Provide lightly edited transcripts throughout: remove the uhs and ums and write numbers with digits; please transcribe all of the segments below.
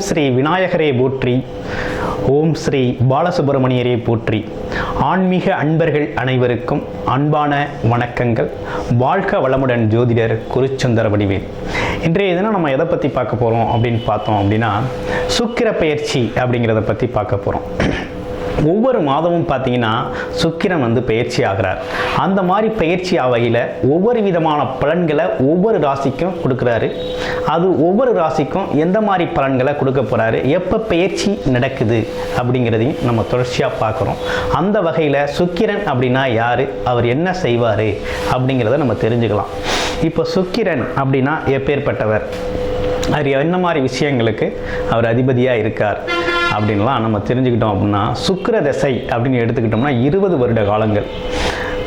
ஸ்ரீ விநாயகரே போற்றி, ஓம் ஸ்ரீ பாலசுப்பிரமணியரே போற்றி. ஆன்மீக அன்பர்கள் அனைவருக்கும் அன்பான வணக்கங்கள். வாழ்க வளமுடன். ஜோதிடர் குருச்சந்திர வடிவேல். இன்றைய தினம் நம்ம எதை பற்றி பார்க்க போகிறோம் அப்படின்னு பார்த்தோம் அப்படின்னா, சுக்கிர பெயர்ச்சி அப்படிங்கிறத பற்றி பார்க்க போகிறோம். ஒவ்வொரு மாதமும் பார்த்தீங்கன்னா சுக்கிரன் பெயர்ச்சி ஆகிறார். அந்த மாதிரி பயிற்சி ஆகையில் ஒவ்வொரு விதமான பலன்களை ஒவ்வொரு ராசிக்கும் கொடுக்குறாரு. அது ஒவ்வொரு ராசிக்கும் எந்த மாதிரி பலன்களை கொடுக்க போகிறாரு, எப்போ பயிற்சி நடக்குது அப்படிங்கிறதையும் நம்ம தொடர்ச்சியாக பார்க்குறோம். அந்த வகையில் சுக்கிரன் அப்படின்னா யார், அவர் என்ன செய்வார் அப்படிங்கிறத நம்ம தெரிஞ்சுக்கலாம். இப்போ சுக்கிரன் அப்படின்னா எப்பேற்பட்டவர், அவர் என்ன மாதிரி விஷயங்களுக்கு அவர் அதிபதியாக இருக்கார் அப்படின்லாம் நம்ம தெரிஞ்சுக்கிட்டோம். அப்படின்னா சுக்கிர தசை அப்படின்னு எடுத்துக்கிட்டோம்னா 20 வருட காலங்கள்.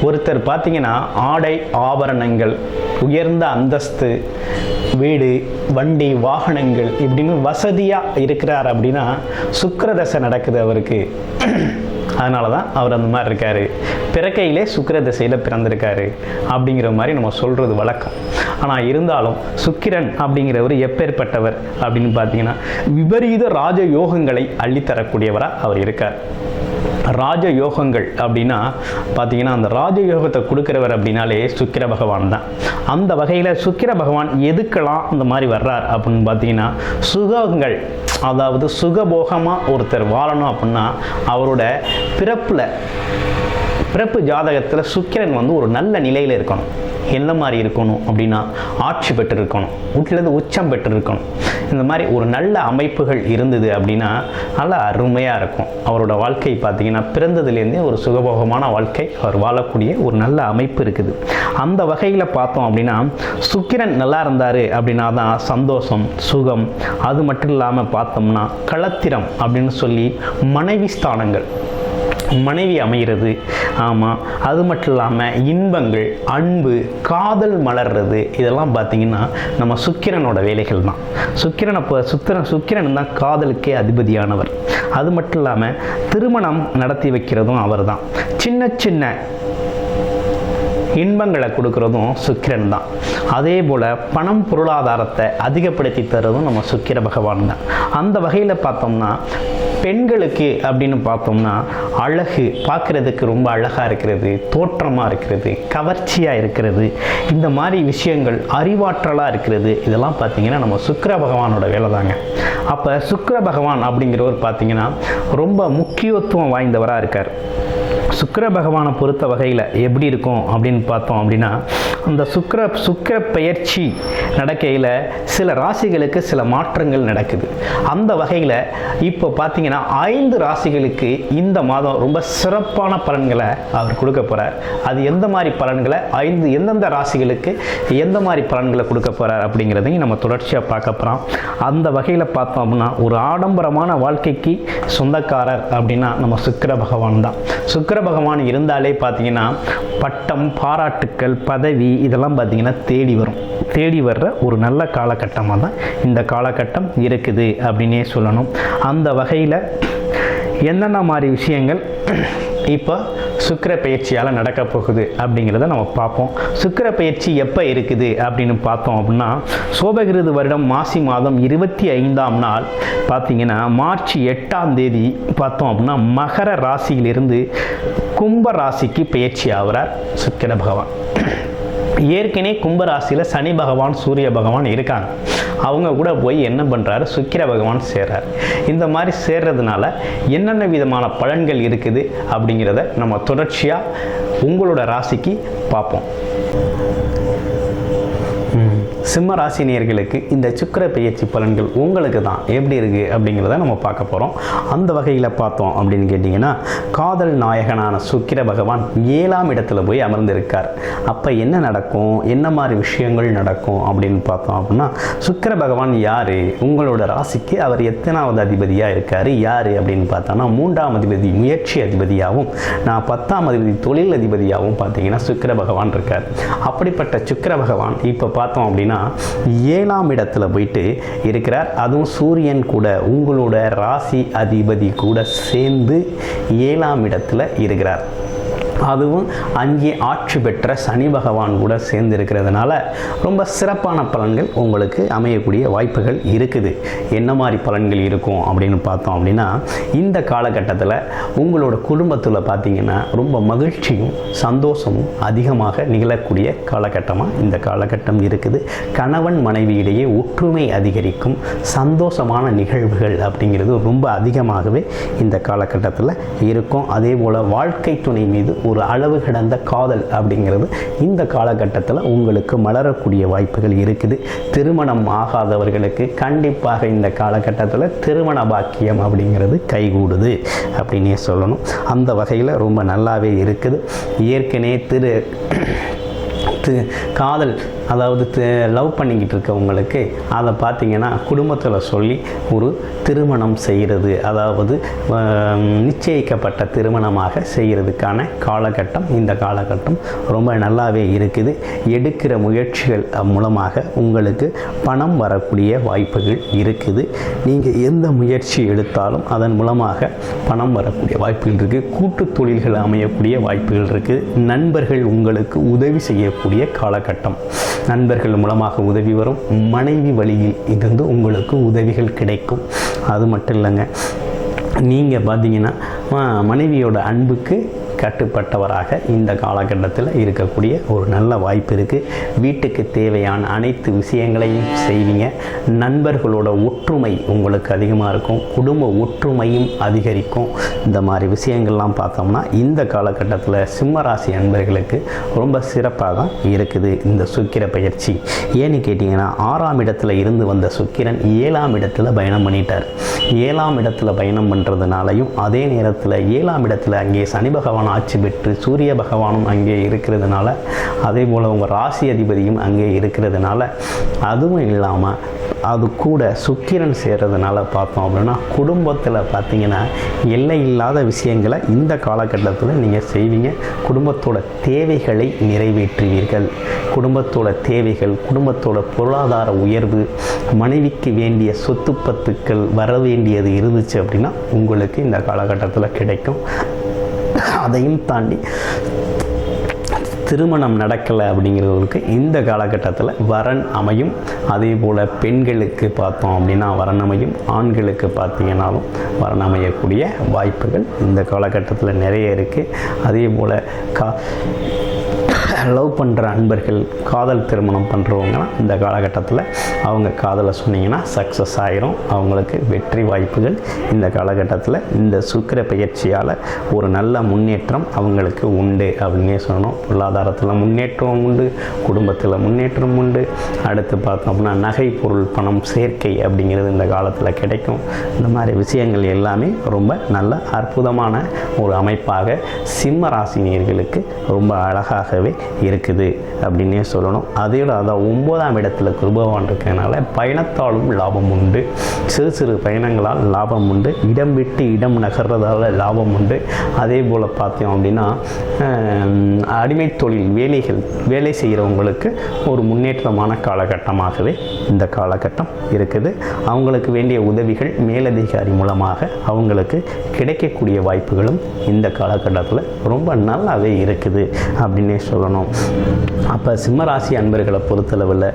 ஒருத்தர் பார்த்தீங்கன்னா ஆடை ஆபரணங்கள், உயர்ந்த அந்தஸ்து, வீடு, வண்டி, வாகனங்கள் இப்படின்னு வசதியாக இருக்கிறார் அப்படின்னா சுக்கிர தசை நடக்குது அவருக்கு. அதனால தான் அவர் அந்த மாதிரி இருக்கார். பிறக்கையிலே சுக்கிர திசையில் பிறந்திருக்காரு அப்படிங்கிற மாதிரி நம்ம சொல்கிறது வழக்கம். ஆனால் இருந்தாலும் சுக்கிரன் அப்படிங்கிறவர் எப்பேற்பட்டவர் அப்படின்னு பார்த்தீங்கன்னா விபரீத ராஜயோகங்களை அள்ளித்தரக்கூடியவராக அவர் இருக்கார். ராஜயோகங்கள் அப்படின்னா பார்த்தீங்கன்னா அந்த ராஜயோகத்தை கொடுக்குறவர் அப்படின்னாலே சுக்கிர பகவான் தான். அந்த வகையில் சுக்கிர பகவான் எதுக்கெல்லாம் இந்த மாதிரி வர்றார் அப்படின்னு பார்த்தீங்கன்னா, சுகங்கள், அதாவது சுகபோகமாக ஒருத்தர் வாழணும் அப்படின்னா அவரோட பிறப்பு ஜாதகத்தில் சுக்கிரன் ஒரு நல்ல நிலையில் இருக்கணும். என்ன மாதிரி இருக்கணும் அப்படின்னா, ஆட்சி பெற்று இருக்கணும், வீட்டிலேருந்து உச்சம் பெற்று இருக்கணும். இந்த மாதிரி ஒரு நல்ல அமைப்புகள் இருந்தது அப்படின்னா நல்லா அருமையாக இருக்கும். அவரோட வாழ்க்கை பார்த்தீங்கன்னா பிறந்ததுலேருந்தே ஒரு சுகபோகமான வாழ்க்கை அவர் வாழக்கூடிய ஒரு நல்ல அமைப்பு இருக்குது. அந்த வகையில் பார்த்தோம் அப்படின்னா சுக்கிரன் நல்லா இருந்தார் அப்படின்னா தான் சந்தோஷம், சுகம். அது மட்டும் இல்லாமல் பார்த்தோம்னா களத்திரம் அப்படின்னு சொல்லி மனைவி ஸ்தானங்கள், மனைவி அமைகிறது. ஆமாம், அது மட்டும் இல்லாமல் இன்பங்கள், அன்பு, காதல் மலர்றது, இதெல்லாம் பார்த்திங்கன்னா நம்ம சுக்கிரனோட வேலைகள் தான். சுக்கிரன் தான் காதலுக்கே அதிபதியானவர். அது மட்டும் இல்லாமல் திருமணம் நடத்தி வைக்கிறதும் அவர் தான். சின்ன சின்ன இன்பங்களை கொடுக்கறதும் சுக்கிரன் தான். அதே போல் பணம் பொருளாதாரத்தை அதிகப்படுத்தி தரதும் நம்ம சுக்கிர பகவான் தான். அந்த வகையில் பார்த்தோம்னா பெண்களுக்கு அப்படின்னு பார்த்தோம்னா அழகு, பார்க்குறதுக்கு ரொம்ப அழகாக இருக்கிறது, தோற்றமாக இருக்கிறது, கவர்ச்சியாக இருக்கிறது, இந்த மாதிரி விஷயங்கள், அறிவாற்றலாக இருக்கிறது, இதெல்லாம் பார்த்திங்கன்னா நம்ம சுக்கிர பகவானோட வேலை தாங்க. அப்போ சுக்கிர பகவான் அப்படிங்கிறவர் பார்த்திங்கன்னா ரொம்ப முக்கியத்துவம் வாய்ந்தவராக இருக்கார். சுக்கிர பகவானை பொறுத்த வகையில் எப்படி இருக்கும் அப்படின்னு பார்த்தோம் அப்படின்னா, அந்த சுக்கிர பெயர்ச்சி நடக்கையில் சில ராசிகளுக்கு சில மாற்றங்கள் நடக்குது. அந்த வகையில் இப்போ பார்த்தீங்கன்னா 5 ராசிகளுக்கு இந்த மாதம் ரொம்ப சிறப்பான பலன்களை அவர் கொடுக்க போகிறார். அது எந்த மாதிரி பலன்களை, எந்தெந்த ராசிகளுக்கு எந்த மாதிரி பலன்களை கொடுக்க போகிறார் அப்படிங்கிறதையும் நம்ம தொடர்ச்சியாக பார்க்க போகிறோம். அந்த வகையில் பார்த்தோம் அப்படின்னா ஒரு ஆடம்பரமான வாழ்க்கைக்கு சொந்தக்காரர் அப்படின்னா நம்ம சுக்கிர பகவான் தான். சுக்கிர பகவான் இருந்தாலே பார்த்தீங்கன்னா பட்டம், பாராட்டுக்கள், பதவி, இதெல்லாம் பார்த்தீங்கன்னா தேடி வர்ற ஒரு நல்ல காலகட்டமாக தான் இந்த காலகட்டம் இருக்குது அப்படின்னே சொல்லணும். அந்த வகையில் என்னென்ன மாதிரி விஷயங்கள் இப்போ சுக்கிர பயிற்சியால் நடக்க போகுது அப்படிங்கிறத நம்ம பார்ப்போம். சுக்கிர பயிற்சி எப்போ இருக்குது அப்படின்னு பார்த்தோம் அப்படின்னா சோபகிருது வருடம் மாசி மாதம் 25ஆம் நாள் பார்த்தீங்கன்னா மார்ச் 8ஆம் தேதி பார்த்தோம் அப்படின்னா மகர ராசியிலிருந்து கும்ப ராசிக்கு பயிற்சி ஆகிறார் சுக்கிர பகவான். ஏற்கனவே கும்பராசியில் சனி பகவான், சூரிய பகவான் இருக்காங்க. அவங்க கூட போய் என்ன பண்ணுறாரு, சுக்கிர பகவான் சேர்றார். இந்த மாதிரி சேர்றதுனால என்னென்ன விதமான பலன்கள் இருக்குது அப்படிங்கிறத நம்ம தொடர்ச்சியாக உங்களோட ராசிக்கு பார்ப்போம். சிம்ம ராசினியர்களுக்கு இந்த சுக்கிர பெயர்ச்சி பலன்கள் உங்களுக்கு தான் எப்படி இருக்குது அப்படிங்கிறத நம்ம பார்க்க போகிறோம். அந்த வகையில் பார்த்தோம் அப்படின்னு கேட்டிங்கன்னா காதல் நாயகனான சுக்கிர பகவான் 7ஆம் இடத்துல போய் அமர்ந்திருக்கார். அப்போ என்ன நடக்கும், என்ன மாதிரி விஷயங்கள் நடக்கும் அப்படின்னு பார்த்தோம் அப்படின்னா, சுக்கிர பகவான் யார், உங்களோட ராசிக்கு அவர் எத்தனாவது அதிபதியாக இருக்கார், யார் அப்படின்னு பார்த்தோன்னா 3ஆம் அதிபதி, முயற்சி அதிபதியாகவும் 10ஆம் அதிபதி, தொழில் அதிபதியாகவும் பார்த்தீங்கன்னா சுக்கிர பகவான் இருக்கார். அப்படிப்பட்ட சுக்கிர பகவான் இப்போ பார்த்தோம் அப்படின்னா 7ஆம் இடத்துல போயிட்டு இருக்கிறார். அதுவும் சூரியன் கூட உங்களோட ராசி அதிபதி கூட சேர்ந்து 7ஆம் இடத்துல இருக்கிறார். அதுவும் அங்கே ஆட்சி பெற்ற சனி பகவான் கூட சேர்ந்து இருக்கிறதுனால ரொம்ப சிறப்பான பலன்கள் உங்களுக்கு அமையக்கூடிய வாய்ப்புகள் இருக்குது. என்ன மாதிரி பலன்கள் இருக்கும் அப்படின்னு பார்த்தோம் அப்படின்னா, இந்த காலகட்டத்தில் உங்களோட குடும்பத்தில் பார்த்தீங்கன்னா ரொம்ப மகிழ்ச்சியும் சந்தோஷமும் அதிகமாக நிகழக்கூடிய காலகட்டமாக இந்த காலகட்டம் இருக்குது. கணவன் மனைவியிடையே ஒற்றுமை அதிகரிக்கும், சந்தோஷமான நிகழ்வுகள் அப்படிங்கிறது ரொம்ப அதிகமாகவே இந்த காலகட்டத்தில் இருக்கும். அதே போல் வாழ்க்கை துணை மீது ஒரு அளவு கடந்த காதல் அப்படிங்கிறது இந்த காலகட்டத்தில் உங்களுக்கு மலரக்கூடிய வாய்ப்புகள் இருக்குது. திருமணம் ஆகாதவர்களுக்கு கண்டிப்பாக இந்த காலகட்டத்தில் திருமண பாக்கியம் அப்படிங்கிறது கைகூடுது அப்படின்னே சொல்லணும். அந்த வகையில் ரொம்ப நல்லாவே இருக்குது. ஏற்கனவே காதல் அதாவது லவ் பண்ணிக்கிட்டு இருக்கவங்களுக்கு அதை பார்த்திங்கன்னா குடும்பத்தில் சொல்லி ஒரு திருமணம் செய்கிறது, அதாவது நிச்சயிக்கப்பட்ட திருமணமாக செய்கிறதுக்கான காலகட்டம் இந்த காலகட்டம் ரொம்ப நல்லாவே இருக்குது. எடுக்கிற முயற்சிகள் மூலமாக உங்களுக்கு பணம் வரக்கூடிய வாய்ப்புகள் இருக்குது. நீங்கள் எந்த முயற்சி எடுத்தாலும் அதன் மூலமாக பணம் வரக்கூடிய வாய்ப்புகள் இருக்குது. கூட்டு தொழில்கள் அமையக்கூடிய வாய்ப்புகள் இருக்குது. நண்பர்கள் உங்களுக்கு உதவி செய்யக்கூடிய காலகட்டம். நண்பர்கள் மூலமாக உதவி வரும். மனைவி வழியில் இருந்து உங்களுக்கு உதவிகள் கிடைக்கும். அது மட்டும் இல்லைங்க, நீங்கள் பார்த்தீங்கன்னா மனைவியோட அன்புக்கு கட்டுப்பட்டவராக இந்த காலகட்டத்தில் இருக்கக்கூடிய ஒரு நல்ல வாய்ப்பு இருக்குது. வீட்டுக்கு தேவையான அனைத்து விஷயங்களையும் செய்வீங்க. நண்பர்களோட ஒற்றுமை உங்களுக்கு அதிகமாக இருக்கும். குடும்ப ஒற்றுமையும் அதிகரிக்கும். இந்த மாதிரி விஷயங்கள்லாம் பார்த்தோம்னா இந்த காலகட்டத்தில் சிம்மராசி அன்பர்களுக்கு ரொம்ப சிறப்பாக தான் இருக்குது இந்த சுக்கிர பயிற்சி. ஏன்னு கேட்டிங்கன்னா, 6ஆம் இடத்துல இருந்து வந்த சுக்கிரன் 7ஆம் இடத்துல பயணம் பண்ணிட்டார். 7ஆம் இடத்துல பயணம் பண்ணுறதுனாலையும் அதே நேரத்தில் 7ஆம் இடத்துல அங்கே சனி பகவான் ஆட்சி பெற்று சூரிய பகவானும் அங்கே இருக்கிறதுனால, அதே போல் உங்கள் ராசி அதிபதியும் அங்கே இருக்கிறதுனால, அதுவும் இல்லாமல் அது கூட சுக்கிரன் சேர்றதுனால பார்த்தோம் அப்படின்னா குடும்பத்தில் பார்த்தீங்கன்னா எல்லை இல்லாத விஷயங்களை இந்த காலகட்டத்தில் நீங்கள் செய்வீங்க. குடும்பத்தோட தேவைகளை நிறைவேற்றுவீர்கள். குடும்பத்தோட தேவைகள், குடும்பத்தோட பொருளாதார உயர்வு, மனைவிக்கு வேண்டிய சொத்து பத்துக்கள் வர வேண்டியது இருந்துச்சு அப்படின்னா உங்களுக்கு இந்த காலகட்டத்தில் கிடைக்கும். அதையும் தாண்டி திருமணம் நடக்கலை அப்படிங்கிறவங்களுக்கு இந்த காலகட்டத்தில் வரன் அமையும். அதே போல் பெண்களுக்கு பார்த்தோம் அப்படின்னா வரன் அமையும். ஆண்களுக்கு பார்த்தீங்கன்னாலும் வரன் அமையக்கூடிய வாய்ப்புகள் இந்த காலகட்டத்தில் நிறைய இருக்குது. அதே போல் லவ் பண்ணுற அன்பர்கள், காதல் திருமணம் பண்ணுறவங்கலாம் இந்த காலகட்டத்தில் அவங்க காதலை சொன்னீங்கன்னா சக்ஸஸ் ஆகிரும். அவங்களுக்கு வெற்றி வாய்ப்புகள் இந்த காலகட்டத்தில் இந்த சுக்கிர பயிற்சியால் ஒரு நல்ல முன்னேற்றம் அவங்களுக்கு உண்டு அப்படின்னே சொல்லணும். பொருளாதாரத்தில் முன்னேற்றம் உண்டு, குடும்பத்தில் முன்னேற்றம் உண்டு. அடுத்து பார்த்தோம்னா நகை பொருள் பணம் சேர்க்கை அப்படிங்கிறது இந்த காலத்தில் கிடைக்கும். இந்த மாதிரி விஷயங்கள் எல்லாமே ரொம்ப நல்ல அற்புதமான ஒரு அமைப்பாக சிம்ம ராசினியர்களுக்கு ரொம்ப அழகாகவே இருக்குது அப்படின்னே சொல்லணும். அதோட அதான் 9ஆம் இடத்துல குருபகவான் இருக்கிறதுனால பயணத்தாலும் லாபம் உண்டு. சிறு சிறு பயணங்களால் லாபம் உண்டு. இடம் விட்டு இடம் நகர்றதால லாபம் உண்டு. அதே போல் பார்த்தோம் அப்படின்னா அடிமை தொழில் வேலை செய்கிறவங்களுக்கு ஒரு முன்னேற்றமான காலகட்டமாகவே இந்த காலகட்டம் இருக்குது. அவங்களுக்கு வேண்டிய உதவிகள் மேலதிகாரி மூலமாக அவங்களுக்கு கிடைக்கக்கூடிய வாய்ப்புகளும் இந்த காலகட்டத்தில் ரொம்ப நல்லாவே இருக்குது அப்படின்னே சொல்லணும். அப்போ சிம்மராசி அன்பர்களை பொறுத்தளவில்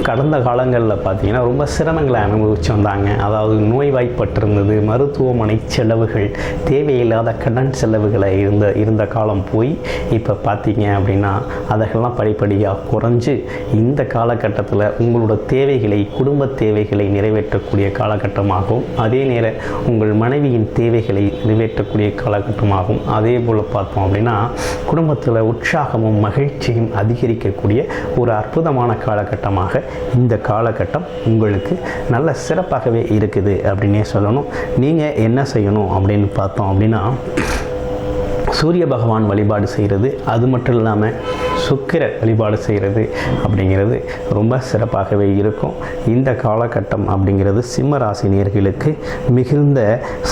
கடந்த காலங்களில் பார்த்தீங்கன்னா ரொம்ப சிரமங்களை அனுபவிச்சு வந்தாங்க. அதாவது நோய்வாய்ப்பட்டிருந்தது, மருத்துவமனை செலவுகள், தேவையில்லாத கடன் செலவுகளை இருந்த காலம் போய் இப்போ பார்த்தீங்க அப்படின்னா அதெல்லாம் படிப்படியாக குறைஞ்சு இந்த காலகட்டத்தில் உங்களோட தேவைகளை, குடும்ப தேவைகளை நிறைவேற்றக்கூடிய காலகட்டமாகவும், அதே நேரம் உங்கள் மனைவியின் தேவைகளை நிறைவேற்றக்கூடிய காலகட்டமாகவும், அதே போல் பார்த்தோம் அப்படின்னா குடும்பத்தில் உற்சாகமும் மகிழ்ச்சியும் அதிகரிக்கக்கூடிய ஒரு அற்புதமான காலகட்டமாக இந்த காலகட்டம் உங்களுக்கு நல்ல சிறப்பாகவே இருக்குது அப்படின்னே சொல்லணும். நீங்கள் என்ன செய்யணும் அப்படின்னு பார்த்தோம் அப்படின்னா, சூரிய பகவான் வழிபாடு செய்கிறது, அது மட்டும் இல்லாமல் சுக்கிர வழிபாடு செய்கிறது அப்படிங்கிறது ரொம்ப சிறப்பாகவே இருக்கும். இந்த காலகட்டம் அப்படிங்கிறது சிம்ம ராசி நேயர்களுக்கு மிகுந்த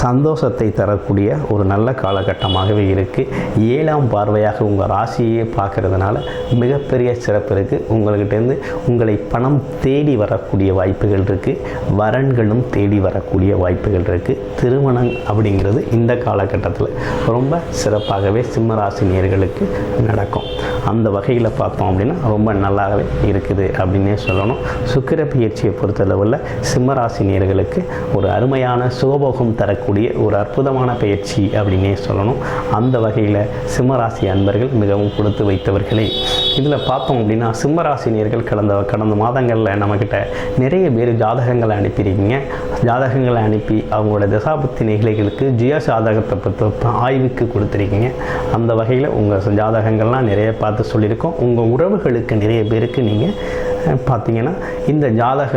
சந்தோஷத்தை தரக்கூடிய ஒரு நல்ல காலகட்டமாகவே இருக்குது. 7ஆம் பார்வையாக உங்கள் ராசியே பார்க்கறதுனால மிகப்பெரிய சிறப்பு இருக்குது. உங்கள்கிட்டேருந்து உங்களை பணம் தேடி வரக்கூடிய வாய்ப்புகள் இருக்குது. வரன்களும் தேடி வரக்கூடிய வாய்ப்புகள் இருக்குது. திருமணம் அப்படிங்கிறது இந்த காலகட்டத்தில் ரொம்ப சிறப்பாகவே சிம்ம ராசி நேயர்களுக்கு நடக்கும். அந்த வகையில் பார்த்தோம் அப்படின்னா ரொம்ப நல்லாவே இருக்குது அப்படின்னே சொல்லணும். சுக்கிர பயிற்சியை பொறுத்தளவில் சிம்ம ராசி நேயர்களுக்கு ஒரு அருமையான சுகபோகம் தரக்கூடிய ஒரு அற்புதமான பயிற்சி அப்படின்னே சொல்லணும். அந்த வகையில் சிம்ம ராசி அன்பர்கள் மிகவும் கொடுத்து வைத்தவர்களே. இதில் பார்த்தோம் அப்படின்னா சிம்ம ராசி நேயர்கள் கடந்த மாதங்களில் நம்மக்கிட்ட நிறைய பேர் ஜாதகங்களை அனுப்பியிருக்கீங்க. ஜாதகங்களை அனுப்பி அவங்களோட தசாபுத்தி நிகழ்ச்சிகளுக்கு ஜியா ஜாதகத்தை பற்றி ஆய்வுக்கு கொடுத்துருக்கீங்க. அந்த வகையில் உங்கள் ஜாதகங்கள்லாம் நிறைய பார்த்து சொல்லியிருக்கோம். உங்கள் உறவுகளுக்கு நிறைய பேருக்கு நீங்கள் பார்த்தீங்கன்னா இந்த ஜாதக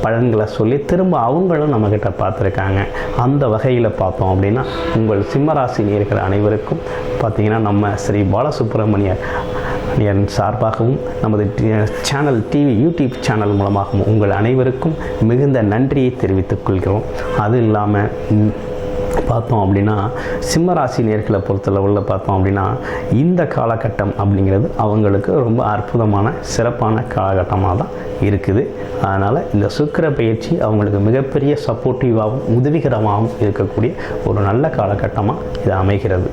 பலன்களை சொல்லி திரும்ப அவங்களும் நம்மக்கிட்ட பார்த்துருக்காங்க. அந்த வகையில் பார்த்தோம் அப்படின்னா உங்கள் சிம்மராசி நேயர்கள் அனைவருக்கும் பார்த்தீங்கன்னா நம்ம ஸ்ரீ பாலசுப்ரமணியன் சார்பாகவும் நமது சேனல் யூடியூப் சேனல் மூலமாகவும் உங்கள் அனைவருக்கும் மிகுந்த நன்றியை தெரிவித்துக் கொள்கிறோம். அது இல்லாமல் பார்த்தோம் அப்படின்னா சிம்மராசி நேயர்களை பொறுத்தளவில் பார்த்தோம் அப்படின்னா இந்த காலகட்டம் அப்படிங்கிறது அவங்களுக்கு ரொம்ப அற்புதமான சிறப்பான காலகட்டமாக தான் இருக்குது. அதனால் இந்த சுக்கிர பயிற்சி அவங்களுக்கு மிகப்பெரிய சப்போர்ட்டிவாகவும் உதவிகரமாகவும் இருக்கக்கூடிய ஒரு நல்ல காலகட்டமாக இது அமைகிறது.